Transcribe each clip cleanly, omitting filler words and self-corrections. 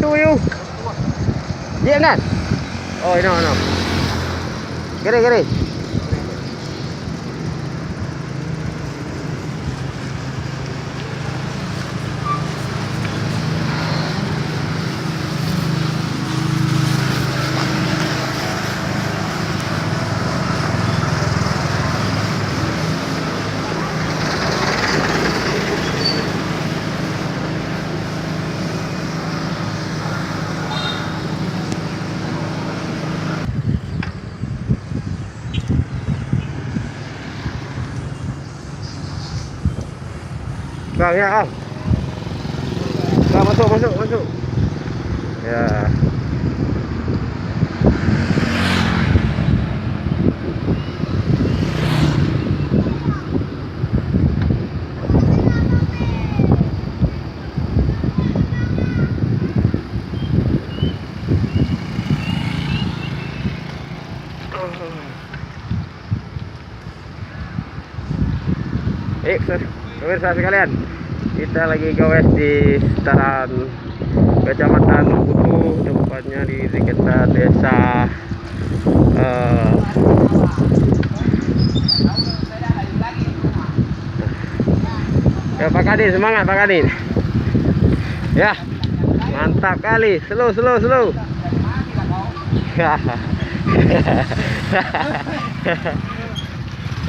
to you. Dia kan? Oh, no. Gere. Bang ya, Bang, masuk. Ya. Pemirsa sekalian, kita lagi gowes di sekitaran Kecamatan Kutu, tepatnya di sekitar desa ya Pak Kadin, semangat Pak Kadin. Ya, mantap kali, slow.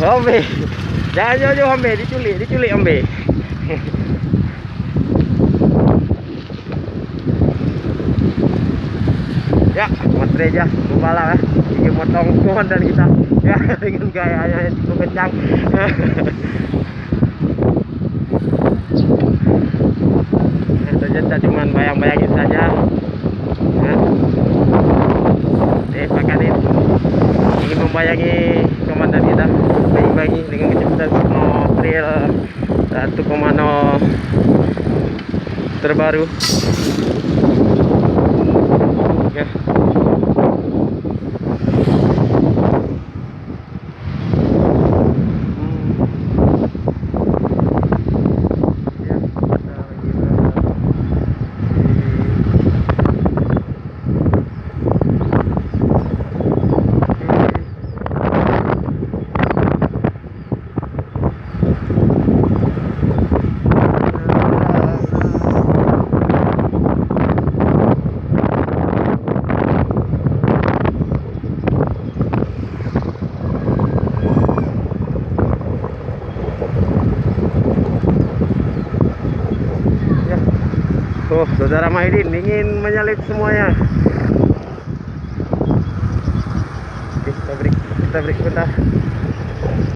Ombe, jangan jauh-jauh Ombe, diculik Ombe. Ya, Mas Reja kepala ini motong komandan kita ya dengan gayanya yang cukup kencang. Ternyata cuman bayang-bayangin saja. Pak Kadin ingin membayangi komandan kita bayi dengan kecepatan April 1,0 terbaru. Ya. Oh, saudara Maidin ingin menyalip semuanya. Oke, kita break sebentar.